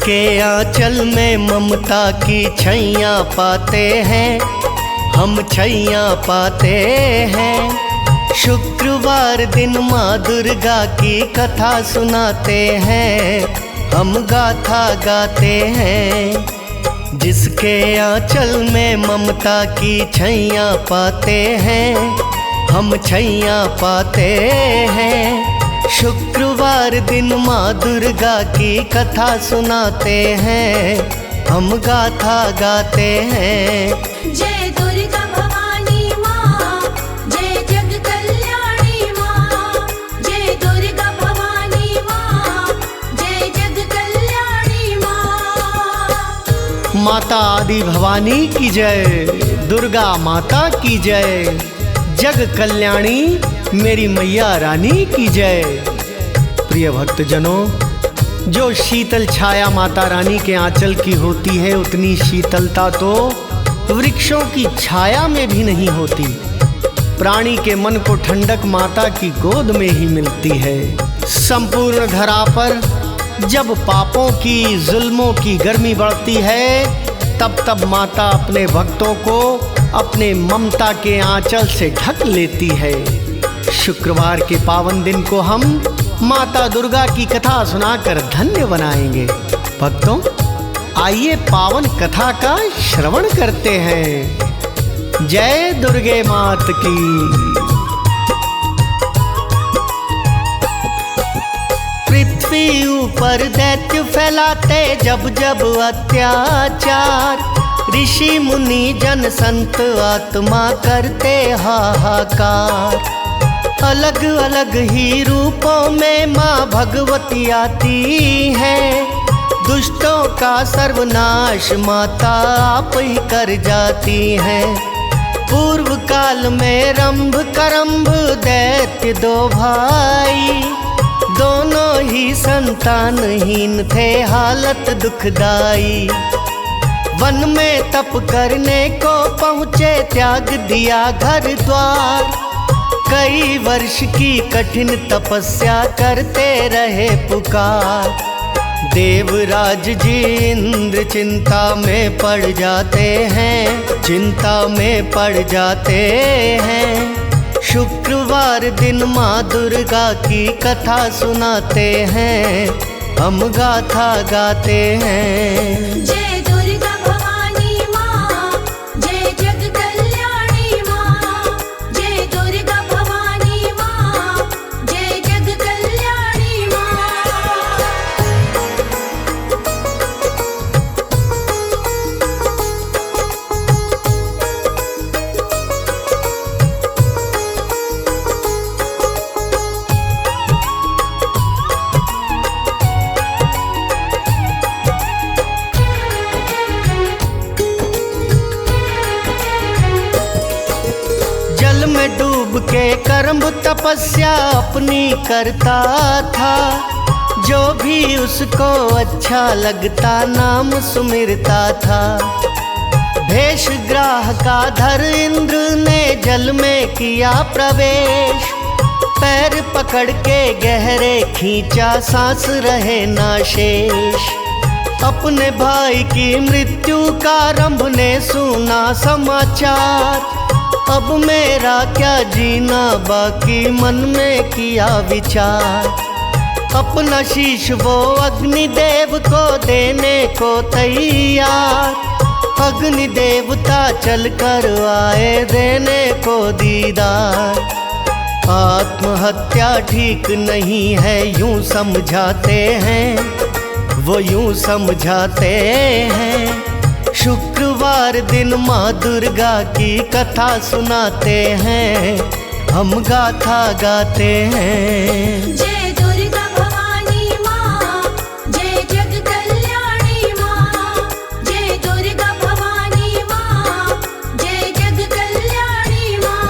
जिसके आंचल में ममता की छैया पाते हैं, हम छैया पाते हैं। शुक्रवार दिन माँ दुर्गा की कथा सुनाते हैं, हम गाथा गाते हैं। जिसके आंचल में ममता की छैया पाते हैं, हम छैया पाते हैं। शुक्रवार दिन माँ दुर्गा की कथा सुनाते हैं, हम गाथा गाते हैं। जय दुर्गा भवानी माँ, जय जग कल्याणी माँ। जय दुर्गा भवानी माँ, जय जग कल्याणी माँ। माता आदि भवानी की जय, दुर्गा माता की जय, जग कल्याणी मेरी मैया रानी की जय। प्रिय भक्तजनों, जो शीतल छाया माता रानी के आंचल की होती है, उतनी शीतलता तो वृक्षों की छाया में भी नहीं होती। प्राणी के मन को ठंडक माता की गोद में ही मिलती है। संपूर्ण धरा पर जब पापों की, जुल्मों की गर्मी बढ़ती है, तब तब माता अपने भक्तों को अपने ममता के आंचल से ढक लेती है। शुक्रवार के पावन दिन को हम माता दुर्गा की कथा सुनाकर धन्य बनाएंगे। भक्तों, आइए पावन कथा का श्रवण करते हैं। जय दुर्गे मात की। पृथ्वी ऊपर दैत्य फैलाते जब जब अत्याचार, ऋषि मुनि जन संत आत्मा करते हाहाकार। अलग अलग ही रूपों में माँ भगवती आती है, दुष्टों का सर्वनाश माता आप ही कर जाती है। पूर्व काल में रंभ करंभ दैत्य दो भाई, दोनों ही संतानहीन थे, हालत दुखदाई। वन में तप करने को पहुँचे, त्याग दिया घर द्वार। कई वर्ष की कठिन तपस्या करते रहे पुकार। देवराज जी इंद्र चिंता में पड़ जाते हैं, चिंता में पड़ जाते हैं। शुक्रवार दिन माँ दुर्गा की कथा सुनाते हैं, हम गाथा गाते हैं। जय दुर्गा भवानी माँ, जय जग कल्याणी माँ। जय दुर्गा भवानी माँ, जय जग कल्याणी माँ। जल में डूब के कर्म तपस्या अपनी करता था, जो भी उसको अच्छा लगता नाम सुमिरता था। भेष ग्राह का धर इंद्र ने जल में किया प्रवेश, पैर पकड़ के गहरे खींचा, सांस रहे ना शेष। अपने भाई की मृत्यु का रंभ ने सुना समाचार, अब मेरा क्या जीना बाकी मन में किया विचार। अपना शीश वो अग्निदेव को देने को तैयार, अग्नि देवता चल कर आए देने को दीदार। आत्महत्या ठीक नहीं है यूं समझाते हैं, वो यूं समझाते हैं। शुक्रवार दिन माँ दुर्गा की कथा सुनाते हैं, हम गाथा गाते हैं। जय दुर्गा भवानी माँ, जय जग कल्याणी माँ। जय दुर्गा भवानी माँ, जय जग कल्याणी माँ।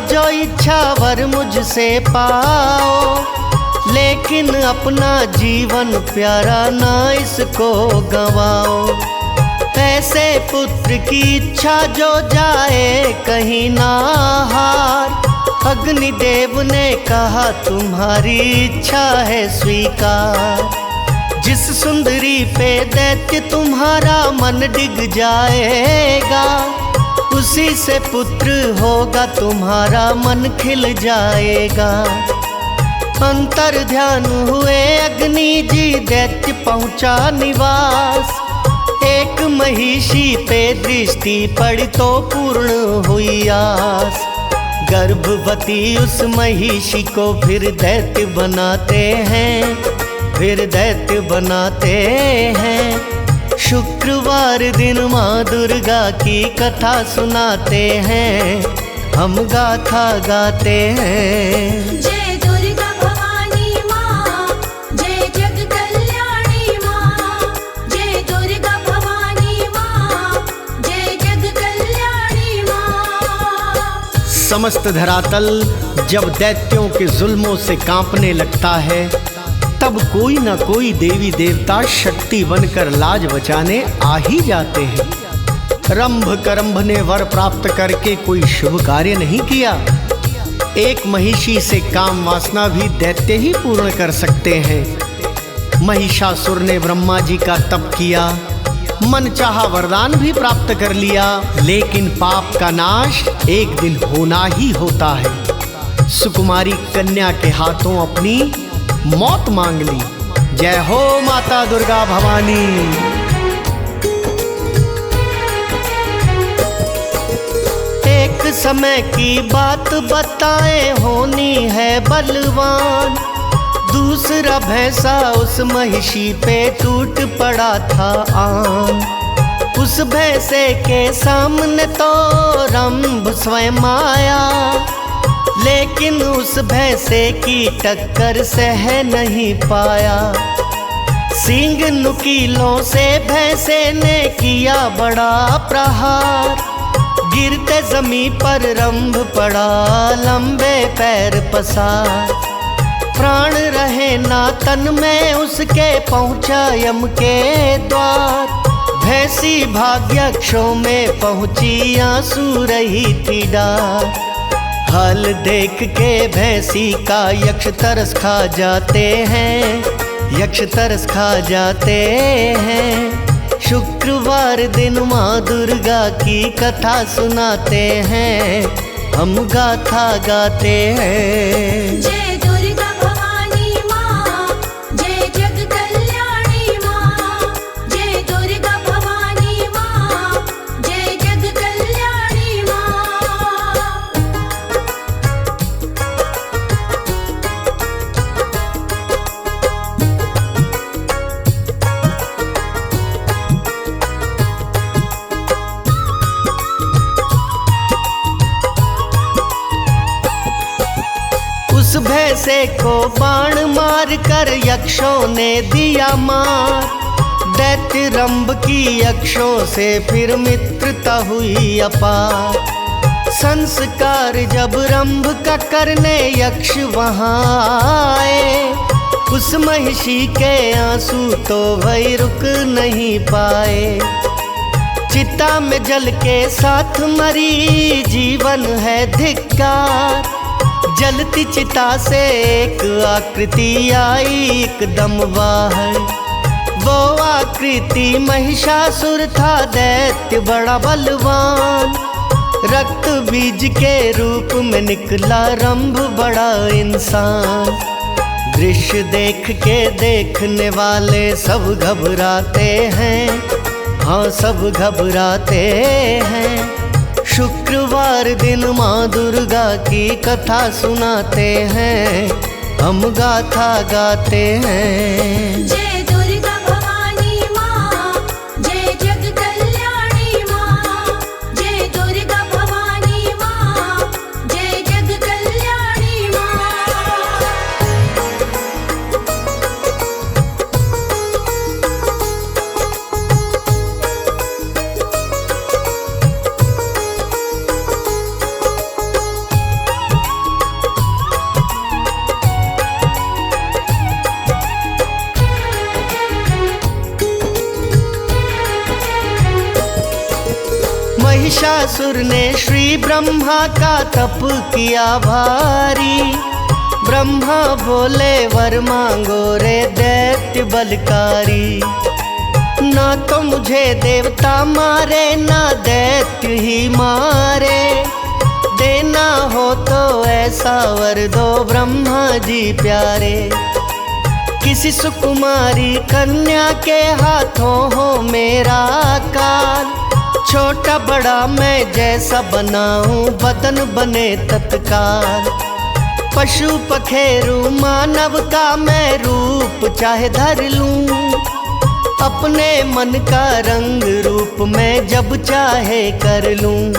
जो इच्छा वर मुझसे पाओ, लेकिन अपना जीवन प्यारा ना इसको गवाओ। ऐसे पुत्र की इच्छा जो जाए कहीं ना हार, अग्निदेव ने कहा तुम्हारी इच्छा है स्वीकार। जिस सुंदरी पे दैत्य तुम्हारा मन डिग जाएगा, उसी से पुत्र होगा तुम्हारा मन खिल जाएगा। अंतर ध्यान हुए अग्नि जी दैत्य पहुंचा निवास, एक महिषी पे दृष्टि पड़ी तो पूर्ण हुई आस। गर्भवती उस महिषी को फिर दैत्य बनाते हैं, फिर दैत्य बनाते हैं। शुक्रवार दिन माँ दुर्गा की कथा सुनाते हैं, हम गाथा गाते हैं। जय दुर्गा भवानी माँ, जय जग कल्याणी माँ। जय दुर्गा भवानी माँ, जय जग कल्याणी माँ। समस्त धरातल जब दैत्यों के जुल्मों से कांपने लगता है, तब कोई न कोई देवी देवता शक्ति बनकर लाज बचाने आ ही जाते हैं। रंभ करंभ ने वर प्राप्त करके कोई शुभ कार्य नहीं किया। एक महिषी से काम वासना भी दैत्य ही पूर्ण कर सकते हैं। महिषासुर ने ब्रह्मा जी का तप किया, मन चाहा वरदान भी प्राप्त कर लिया, लेकिन पाप का नाश एक दिन होना ही होता है। सुकुमारी कन्या के हाथों अपनी मौत मांग ली। जय हो माता दुर्गा भवानी। एक समय की बात बताए होनी है बलवान, दूसरा भैंसा उस महिषी पे टूट पड़ा था आन। उस भैंसे के सामने तो रंभ स्वयं आया, लेकिन उस भैंसे की टक्कर सह नहीं पाया। सींग नुकीलों से भैंसे ने किया बड़ा प्रहार, गिरते जमीन पर रंभ पड़ा लंबे पैर पसार। प्राण रहे ना तन में उसके पहुंचा यम के द्वार। भैंसी भाग्यक्षों में पहुंची आंसू रही थी डार। हाल देख के भैंसी का यक्ष तरस खा जाते हैं, यक्ष तरस खा जाते हैं। शुक्रवार दिन माँ दुर्गा की कथा सुनाते हैं, हम गाथा गाते हैं। जय दुर्गा भवानी माँ, जय जग कल्याणी माँ। जय दुर्गा भवानी माँ, जय जग कल्याणी माँ। उस भैंसे को बाण मार कर यक्षों ने दिया मार। दैत्य रंभ की यक्षों से फिर मित्रता हुई अपार। संस्कार जब रंभ का करने यक्ष वहाँ आए, उस महिषी के आंसू तो वही रुक नहीं पाए। चिता में जल के साथ मरी जीवन है धिक्कार। जलती चिता से एक आकृति आई एकदम बाहर। वो आकृति महिषासुर था, दैत्य बड़ा बलवान। रक्त बीज के रूप में निकला रंभ बड़ा इंसान। दृश्य देख के देखने वाले सब घबराते हैं, हाँ सब घबराते हैं। शुक्रवार दिन माँ दुर्गा की कथा सुनाते हैं, हम गाथा गाते हैं। जय दुर्गा भवानी माँ, जय जग कल्याणी माँ। जय दुर्गा भवानी माँ, जय जग कल्याणी माँ। महिषासुर ने श्री ब्रह्मा का तप किया भारी। ब्रह्मा बोले वर मांगो रे दैत्य बलकारी। ना तो मुझे देवता मारे ना दैत्य ही मारे, देना हो तो ऐसा वर दो ब्रह्मा जी प्यारे। किसी सुकुमारी कन्या के हाथों हो मेरा काल, छोटा बड़ा मैं जैसा बनाऊं बदन बने तत्काल। पशु पखेरु मानव का मैं रूप चाहे धर लूं, अपने मन का रंग रूप में जब चाहे कर लूं।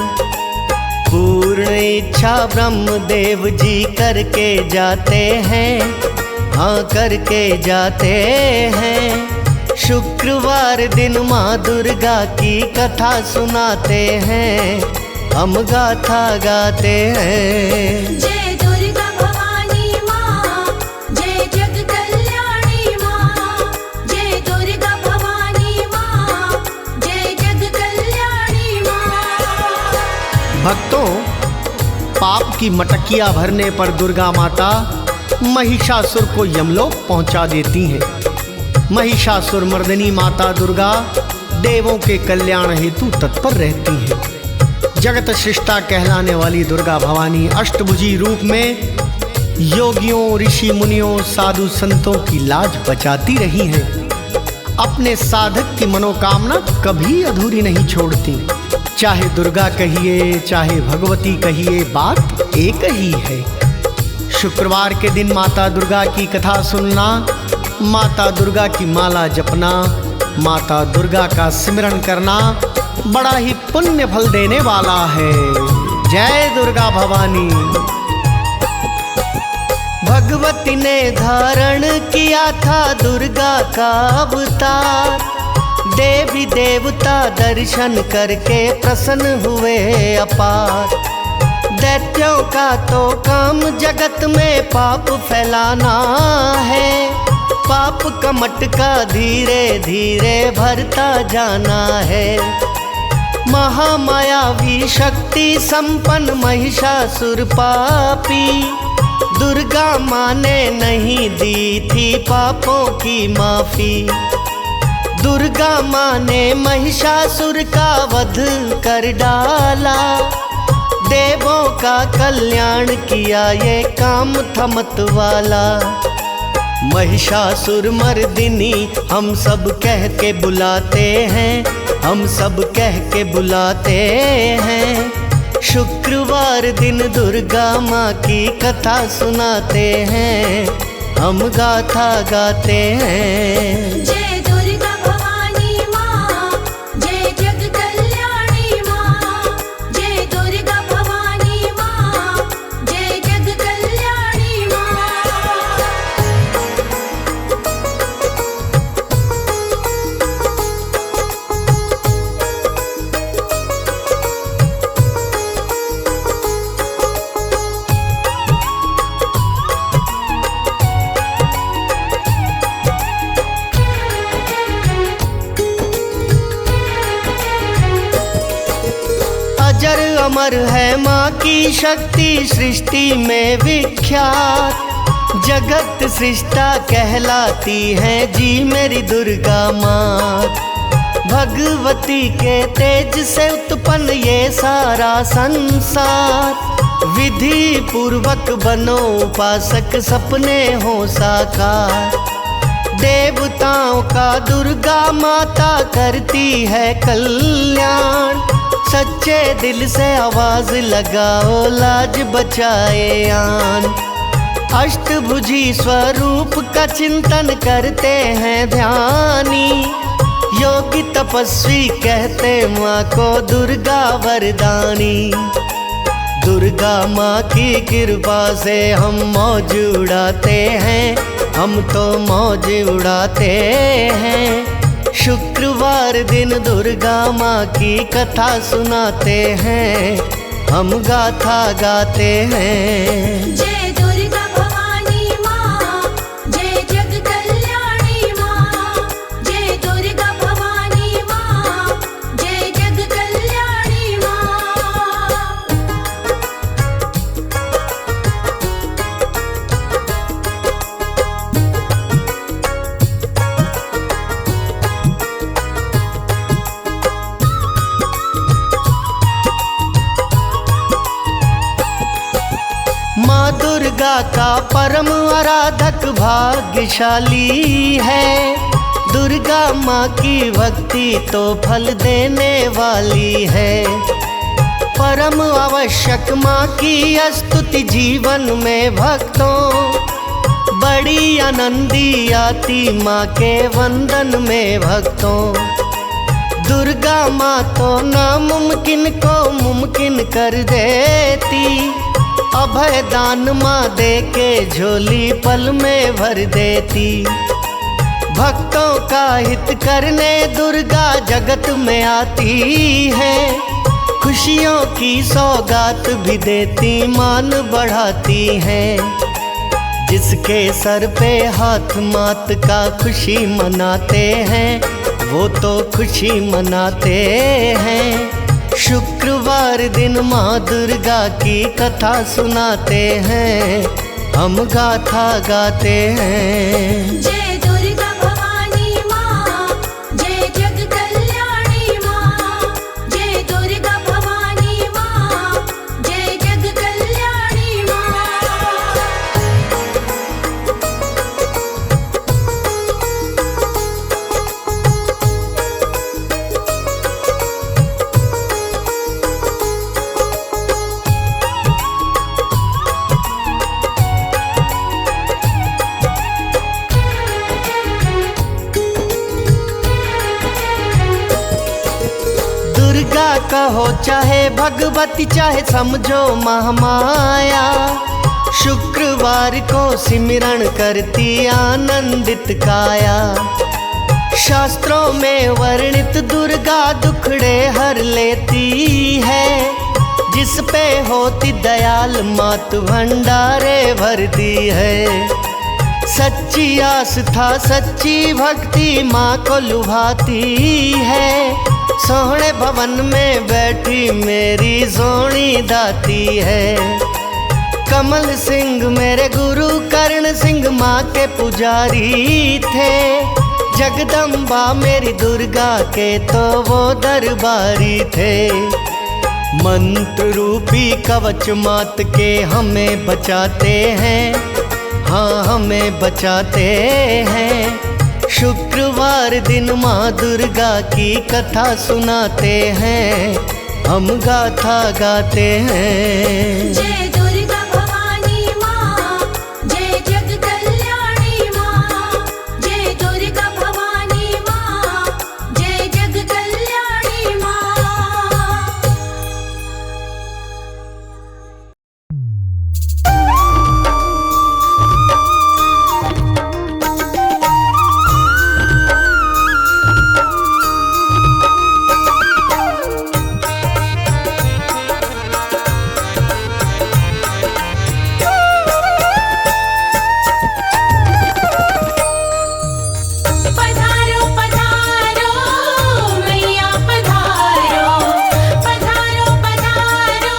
पूर्ण इच्छा ब्रह्म देव जी करके जाते हैं, हाँ करके जाते हैं। शुक्रवार दिन माँ दुर्गा की कथा सुनाते हैं, हम गाथा गाते हैं। जय दुर्गा भवानी माँ, जय जग कल्याणी माँ। जय दुर्गा भवानी माँ, जय जग कल्याणी माँ। भक्तों, पाप की मटकिया भरने पर दुर्गा माता महिषासुर को यमलोक पहुंचा देती हैं। महिषासुर मर्दिनी माता दुर्गा देवों के कल्याण हेतु तत्पर रहती हैं। जगत सृष्टा कहलाने वाली दुर्गा भवानी अष्टभुजी रूप में योगियों, ऋषि मुनियों, साधु संतों की लाज बचाती रही हैं। अपने साधक की मनोकामना कभी अधूरी नहीं छोड़ती। चाहे दुर्गा कहिए चाहे भगवती कहिए, बात एक ही है। शुक्रवार के दिन माता दुर्गा की कथा सुनना, माता दुर्गा की माला जपना, माता दुर्गा का सिमरन करना बड़ा ही पुण्य फल देने वाला है। जय दुर्गा भवानी। भगवती ने धारण किया था दुर्गा का अवतार, देवी देवता दर्शन करके प्रसन्न हुए अपार। दैत्यों का तो काम जगत में पाप फैलाना है, पाप का मटका धीरे धीरे भरता जाना है। महामायावी शक्ति संपन्न महिषासुर पापी, दुर्गा माँ ने नहीं दी थी पापों की माफी। दुर्गा माँ ने महिषासुर का वध कर डाला, देवों का कल्याण किया ये काम थमत वाला। महिषासुर मर्दिनी हम सब कह के बुलाते हैं, हम सब कह के बुलाते हैं। शुक्रवार दिन दुर्गा माँ की कथा सुनाते हैं, हम गाथा गाते हैं। जय दुर्गा भवानी माँ, जय जग कल्याणी माँ। जय दुर्गा भवानी माँ, जय जग कल्याणी माँ। अजर अमर है माँ की शक्ति सृष्टि में विख्यात, जगत सृष्टा कहलाती है जी मेरी दुर्गा माँ। भगवती के तेज से उत्पन्न ये सारा संसार, विधि पूर्वक बनो उपासक सपने हो साकार। देवताओं का दुर्गा माता करती है कल्याण, सच्चे दिल से आवाज लगाओ लाज बचाए आन। अष्टभुजी स्वरूप का चिंतन करते हैं ध्यानी, योगी तपस्वी कहते माँ को दुर्गा वरदानी। दुर्गा माँ की कृपा से हम मौज उड़ाते हैं, हम तो मौज उड़ाते हैं। शुक्रवार दिन दुर्गा माँ की कथा सुनाते हैं, हम गाथा गाते हैं। जय दुर्गा भवानी माँ, जय जग कल्याणी माँ। जय दुर्गा भवानी माँ, जय जग कल्याणी माँ। का परम आराधक भाग्यशाली है। दुर्गा माँ की भक्ति तो फल देने वाली है। परम आवश्यक माँ की स्तुति जीवन में भक्तों, बड़ी आनंदी आती माँ के वंदन में भक्तों। दुर्गा माँ तो नामुमकिन को मुमकिन कर देती, अभय दान माँ दे के झोली पल में भर देती। भक्तों का हित करने दुर्गा जगत में आती है, खुशियों की सौगात भी देती मान बढ़ाती हैं। जिसके सर पे हाथ मात का खुशी मनाते हैं, वो तो खुशी मनाते हैं। शुक्रवार दिन माँ दुर्गा की कथा सुनाते हैं, हम गाथा गाते हैं। जय दुर्गा भवानी माँ, जय जग कल्याणी माँ। जय दुर्गा भवानी माँ, जय जग कल्याणी माँ। दुर्गा कहो चाहे भगवती, चाहे समझो महामाया, शुक्रवार को सिमरन करती आनंदित काया। शास्त्रों में वर्णित दुर्गा दुखड़े हर लेती है, जिस पे होती दयाल मात भंडारे भरती है। सच्ची आस्था सच्ची भक्ति माँ को लुभाती है, सोहने भवन में बैठी मेरी सोनी दाती है। कमल सिंह मेरे गुरु कर्ण सिंह माँ के पुजारी थे, जगदम्बा मेरी दुर्गा के तो वो दरबारी थे। मंत्र रूपी कवच मात के हमें बचाते हैं, हाँ हमें बचाते हैं। शुक्रवार दिन माँ दुर्गा की कथा सुनाते हैं, हम गाथा गाते हैं। जय दुर्गा भवानी माँ, जय जग कल्याणी माँ। जय दुर्गा भवानी माँ, जय जग कल्याणी माँ। पधारो पधारो मैया पधारो, पधारो पधारो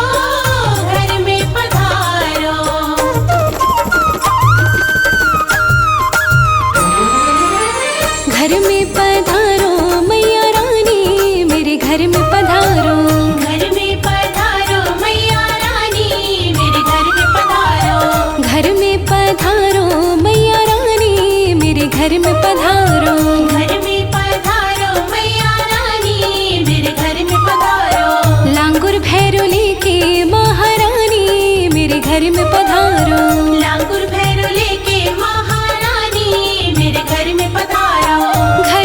घर में पधारो। घर में पधारो मैया रानी, मेरे घर में पधारो। घर में पधारो मैया रानी, मेरे घर में पधारो। घर में पधारो मैया रानी, मेरे घर में पधारो। घर में पधारो मैया रानी, मेरे घर में पधारो। लांगुर भैरो लेके महारानी, मेरे घर में पधारो। लांगुर भैरो लेके महारानी, मेरे घर में पधारो। घर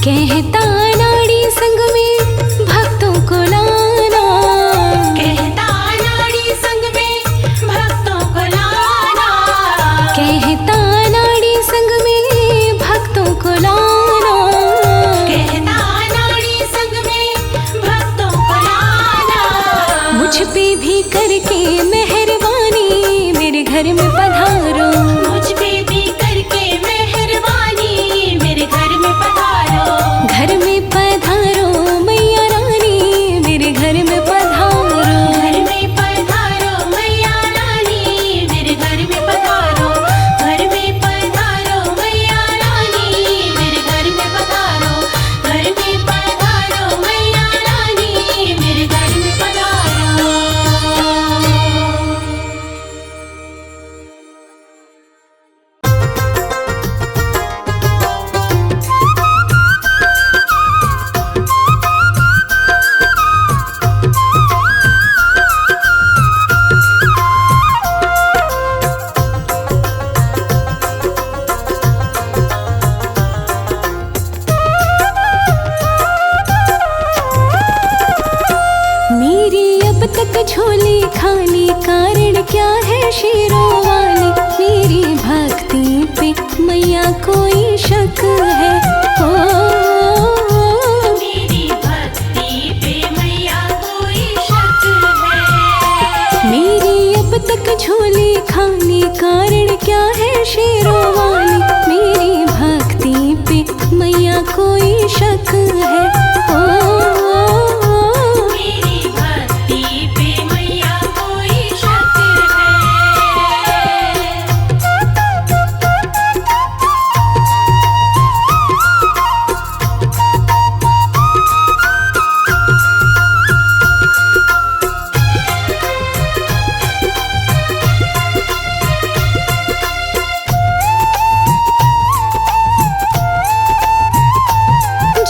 कहता नाड़ी संग में भक्तों को लाना, कहता नाड़ी संग में भक्तों को लाना, कहता नाड़ी संग में भक्तों को लाना, कहता नाड़ी संग में भक्तों को लाना। मुझ पे भी करके मेहरबानी मेरे घर में पधारो, मुझ पे भी करके मेहरबानी मेरे घर में पधारो, घर में पधारो मैया रानी मेरे घर में पधारो, घर में पधारो मैया रानी मेरे घर में पधारो, घर में पधारो मैया रानी मेरे घर में पधारो, घर में पधारो मैया रानी मेरे घर में पधारो। मेरी अब तक झोली खाली कारण क्या है शेरों वाली, मेरी भक्ति पे मैया कोई शक है, ओ मेरी भक्ति पे मैया कोई शक है, मेरी अब तक झोली खाली कारण क्या है शेरों वाली, मेरी भक्ति पे मैया कोई शक है, ओ मेरी भक्ति पे मैया कोई शक है।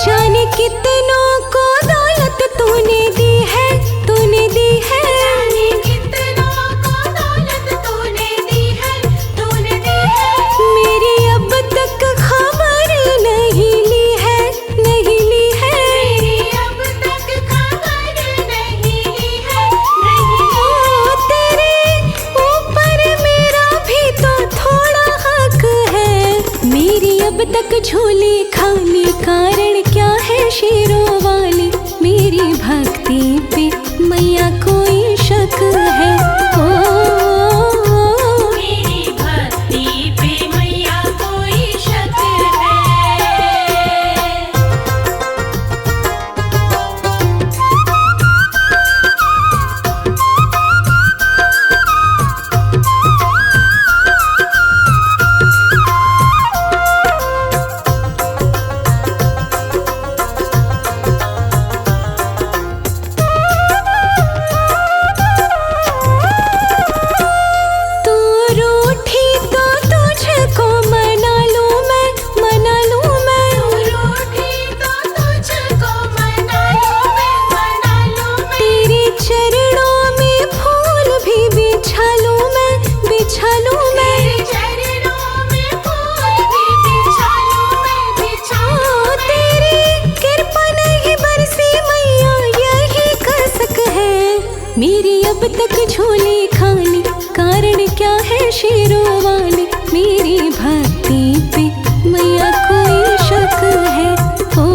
जाने कितनों को दौलत तूने दी है, तूने दी है, जाने कितनों को दौलत तूने दी है, तूने दी है, मेरी अब तक खबर नहीं ली है, नहीं ली है, मेरी अब तक खबर नहीं ली है, नहीं ली ओ तेरे ऊपर मेरा भी तो थोड़ा हक है, मेरी अब तक झोली खाली कारण क्या है शेरों वाली, मेरी भक्ति पे मैया कोई शक है, ओ मेरी भक्ति पे मैया कोई शक है। तू रूठी तो तुझको मना लूं मैं, मना लूं मैं, रूठी तो तुझको मना लूं मैं, मना लूं मैं, तेरे चरणों में फूल भी बिछा लूं मैं, बिछा लूं मैं, तेरे चरणों में फूल भी बिछा लूं मैं, बिछा लूं ओ तेरी कृपा नहीं बरसी मैया यही कसक है, मेरी अब तक झोली खाली कारण क्या है शेरों वाली, मेरी भक्ति पे मैया कोई शक है, ओ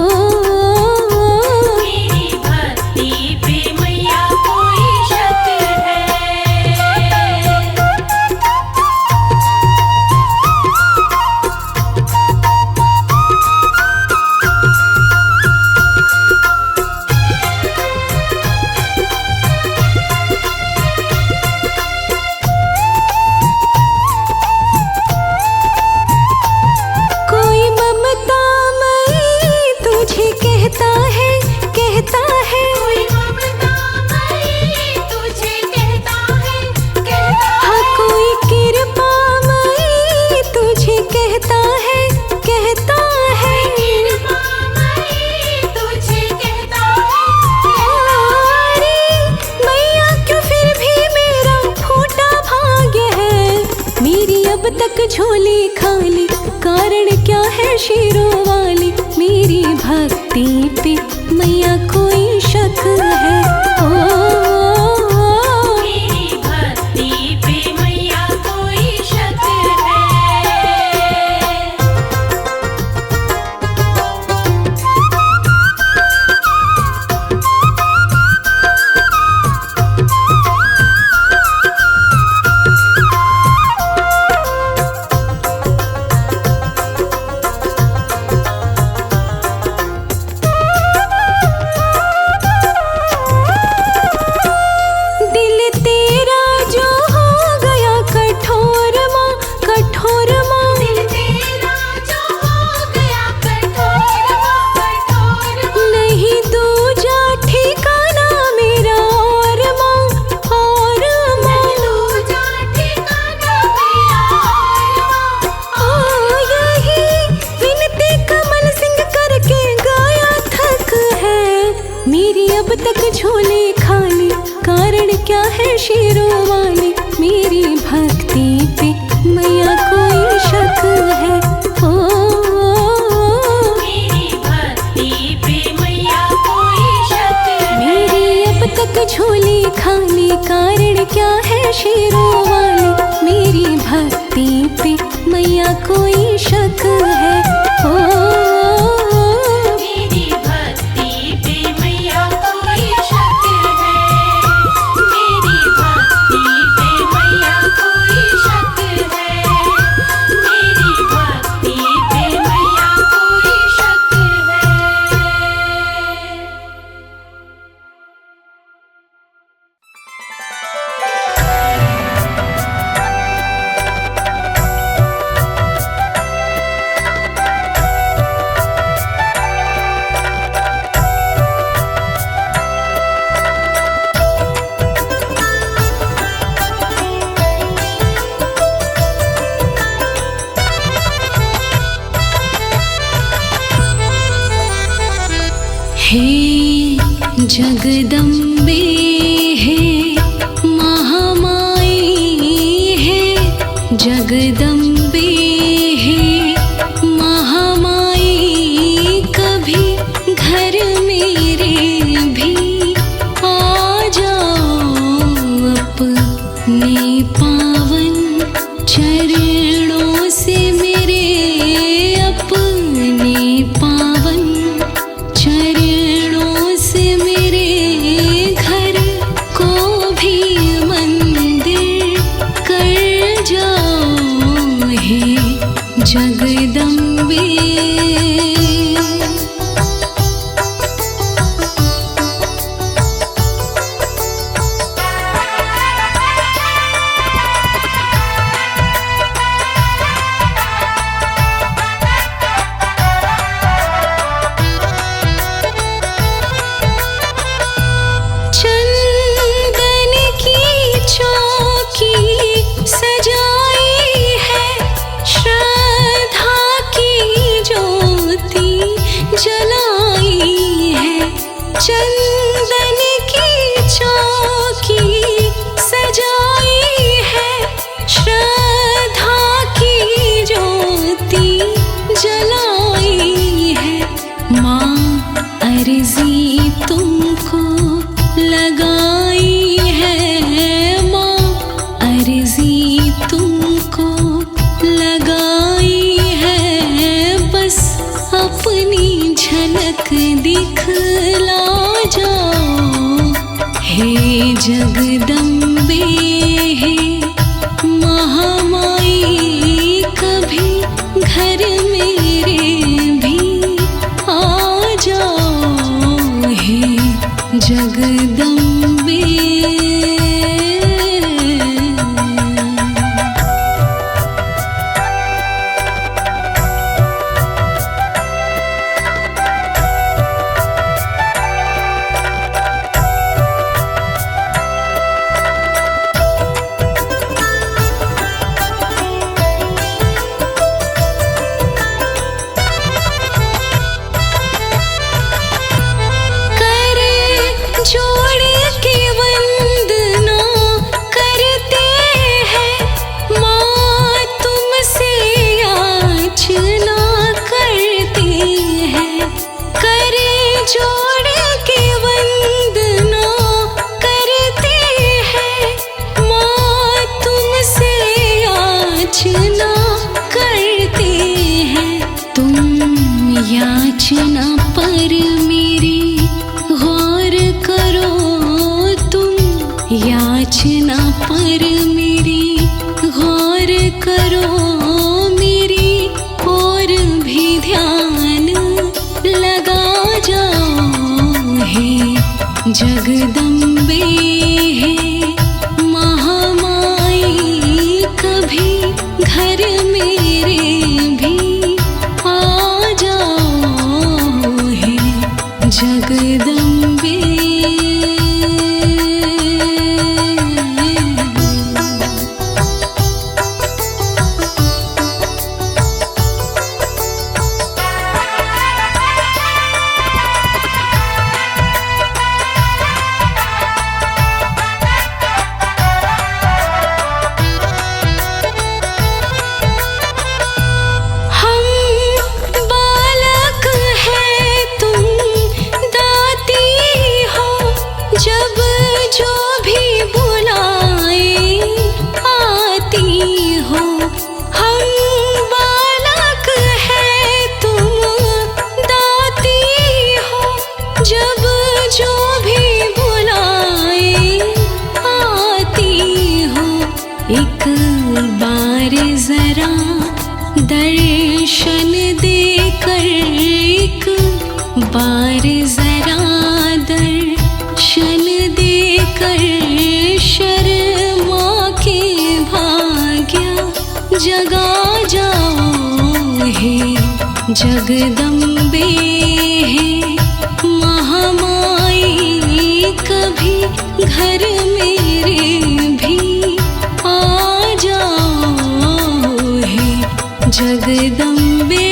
मेरी भक्ति पे मैया कोई शक है। कोई ममता मई तुझे कहता है, कहता है, कोई ममता मई तुझे कहता है, कहता हाँ कोई कृपा मई तुझे कहता है, कहता है, कृपा मई तुझे कहता है, अरे मैया क्यों फिर भी मेरा फूटा भाग्य है, मेरी अब तक झोली खाली कारण क्या है शेरों वाली, मेरी भक्ति पे मैया कोई शक है। मेरी भक्ति पे मैया कोई शक है। दिल तेरा जो हो गया कठोर माँ, कठोर माँ। दिल तेरा जो हो गया कठोर माँ, कठोर माँ। नहीं दूजा ठिकाना मेरा और माँ, और माँ। दूजा ठिकाना मेरा और माँ। यही विनती कमल सिंह करके गाया थक है। मेरी अब तक झोली खाली, कारण क्या है शेरों वाली। मेरी भक्ति पे मैया कोई शक है। मेरी भक्ति पे मैया कोई शक है। मेरी अब तक झोली खाली, कारण क्या है शेरों वाली। मेरी भक्ति पे मैया कोई शक है। मेरी भक्ति पे मैया कोई शक है। मेरी भक्ति पे मैया कोई शक है। मेरी भक्ति पे मैया कोई शक है। हे जगदम्बे हे महामाई हे जगदम्बे हे महामाई। कभी घर मेरे भी आ जाओ, अपने पावन चरणों से मेरे, अपने पावन चरणों से मेरे घर को भी मंदिर कर जाओ। हे जगदम्बे। चंदन की चौकी सजाई है, श्रद्धा की ज्योति जलाई है। चंदन की चौकी सजाई है, श्रद्धा की ज्योति जलाई है। माँ अर्जी तुमको लगाई है, माँ अर्जी तुमको लगाई है। बस अपनी झलक दिखला जाओ। हे जगदम्बे हे महामाई। कभी घर मेरे भी आ जाओ। हे जगदम्बे। जगदम्बे है महामाई, कभी घर मेरे भी आ जाओ है जगदम्बे। एक बार जरा दर्शन देकर, एक बार जरा दर्शन देकर, शर्मा के भाग्य जगा जाओ है जगदम्बे है महामाई, कभी घर मेरे भी आ जाओ है जगदम्बे।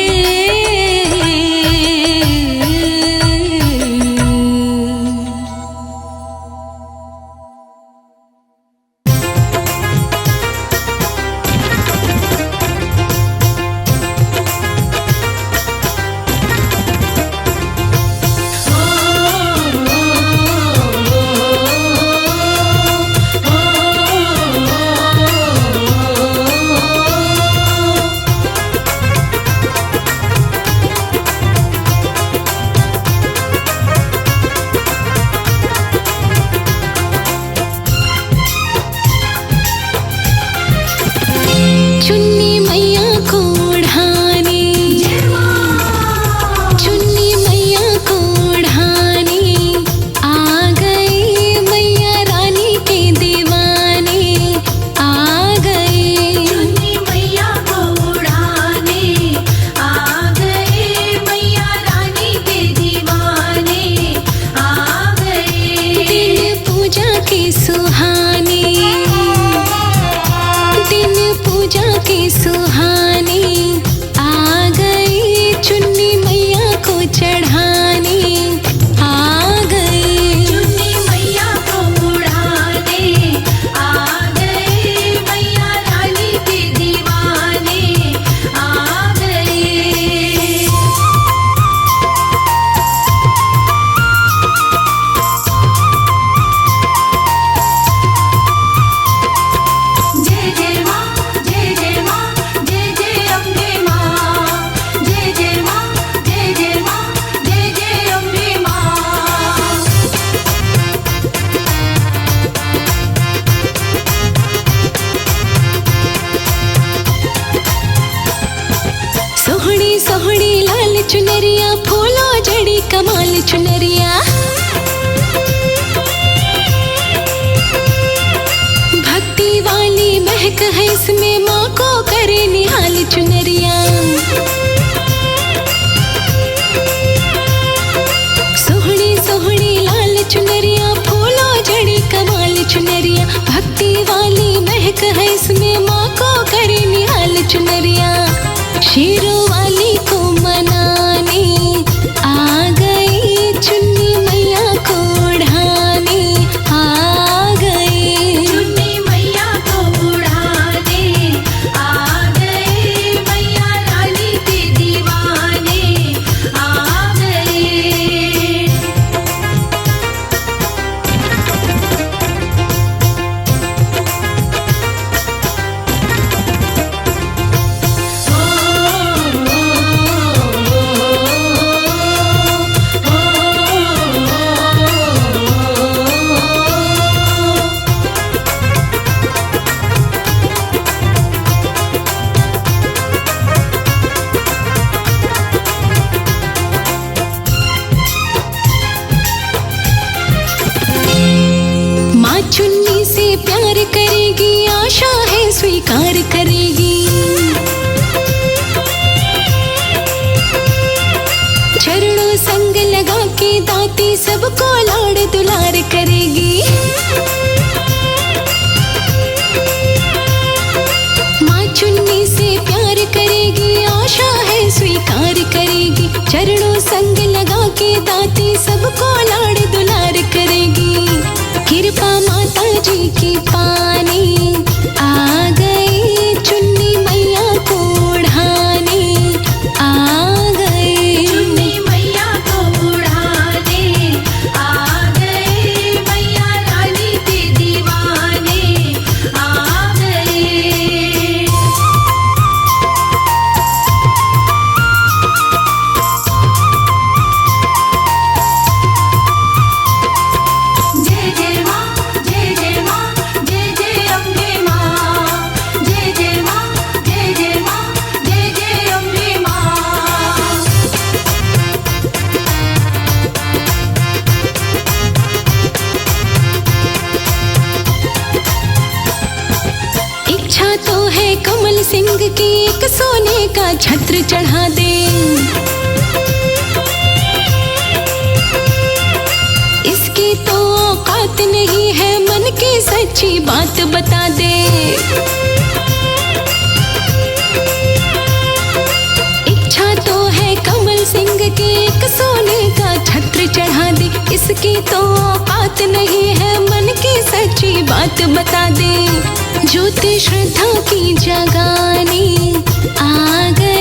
चुन्नी मैया को ओढ़ाने, चुन्नी मैया को ओढ़ाने आ गए मैया रानी के दीवाने, आ गए चुन्नी मैया को उड़ाने आ गए मैया रानी के दीवाने, आ गए दिन पूजा के सुहाने, दिन पूजा के सुहाने आ गए चुन्नी मैया को चढ़ाने, आ गए चुन्नी मैया को उड़ाने आ गए मैया रानी के दीवाने, आ गए। जय जय माँ, जय जय माँ, जय जय अम्बे माँ, जय जय माँ, जय जय माँ, जय जय अम्बे माँ। सोहनी सोहनी लाल चुनरिया, फूलों जड़ी कमाल चुनरिया, भक्ति वाली महक है इसमें, माँ को करे निहाल चुनरिया। सोहनी सोहनी लाल चुनरिया, फूलों जड़ी कमाल चुनरिया, भक्ति वाली महक है इसमें, माँ को करे निहाल चुनरिया। शेरों वाली को मनाने आ गई चुन्नी मैया को ओढ़ाने, आ गए चुन्नी मैया को उड़ाने आ गए मैया रानी के दीवाने, आ गए। ओ चुन्नी से प्यार करेगी, आशा है स्वीकार करेगी। चरणों संग लगा के दाती सबको लाड़ दुलार करेगी। माँ चुन्नी से प्यार करेगी, आशा है स्वीकार करेगी। चरणों संग लगा के दाती सबको लाड़ दुलार करेगी। कृपा माता जी की पानी आ गई, चुन्नी मैया को ओढ़ाने आ गए। चुन्नी मैया को उड़ाने आ गए, मैया रानी के दीवाने आ गए। जय जय माँ, जय जय माँ, जय जय अम्बे माँ। जय जय माँ, जय जय माँ, जय जय अम्बे माँ। इच्छा तो है कमल सिंह की, एक सोने का छत्र चढ़ा दे। इसकी तो औकात नहीं है, मन की सच्ची बात बता दे। इच्छा तो है कमल सिंह की, एक सोने का छत्र चढ़ा दे। इसकी तो औकात नहीं है, मन की सच्ची बात बता दे। ज्योति श्रद्धा की जगाने आ गए।